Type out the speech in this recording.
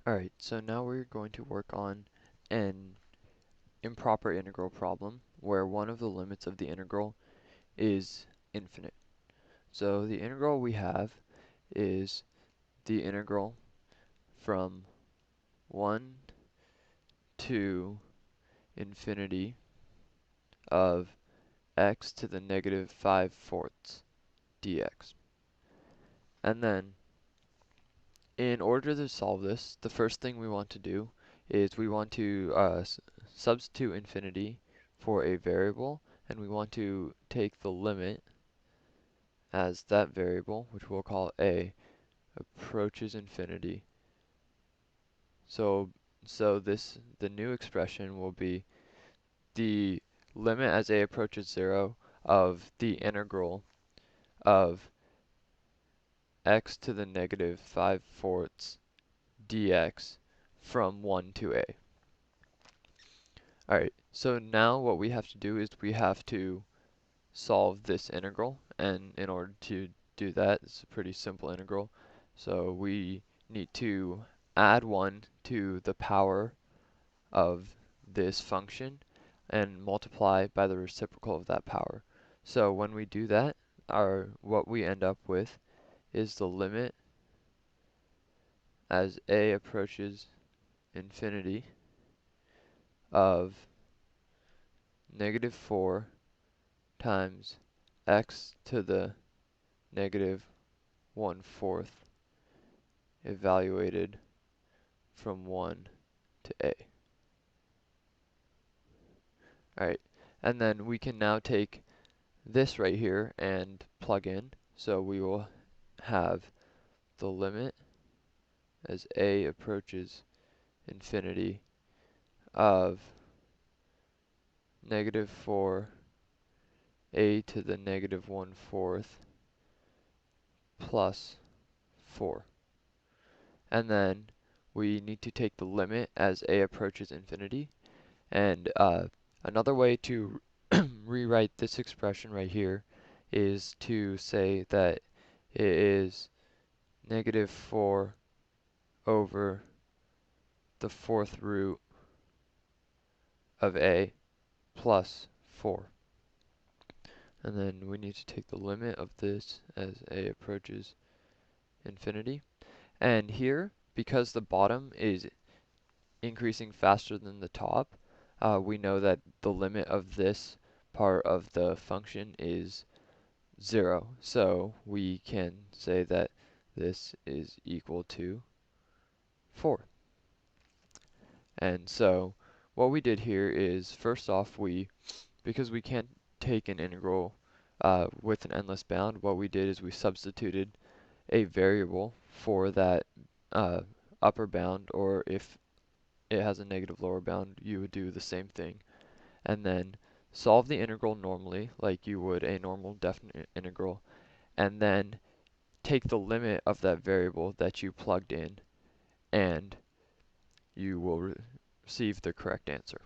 Alright, so now we're going to work on an improper integral problem where one of the limits of the integral is infinite. So the integral we have is the integral from 1 to infinity of x to the negative 5/4 dx. And then in order to solve this, the first thing we want to do is we want to substitute infinity for a variable, and we want to take the limit as that variable, which we'll call a, approaches infinity. So the new expression will be the limit as a approaches 0 of the integral of x to the negative 5/4 dx from 1 to a. Alright, so now what we have to do is we have to solve this integral, and in order to do that, it's a pretty simple integral. So we need to add 1 to the power of this function and multiply by the reciprocal of that power. So when we do that, what we end up with is the limit as a approaches infinity of negative 4 times x to the negative 1/4 evaluated from 1 to a. Alright, and then we can now take this right here and plug in. So we will have the limit as a approaches infinity of negative 4 a to the negative 1/4 plus 4. And then we need to take the limit as a approaches infinity. And another way to rewrite this expression right here is to say that it is negative 4 over the 4th root of a plus 4. And then we need to take the limit of this as a approaches infinity. And here, because the bottom is increasing faster than the top, we know that the limit of this part of the function is 0. So we can say that this is equal to 4. And so what we did here is, first off, because we can't take an integral with an endless bound, what we did is we substituted a variable for that upper bound, or if it has a negative lower bound, you would do the same thing. And then solve the integral normally, like you would a normal definite integral, and then take the limit of that variable that you plugged in, and you will receive the correct answer.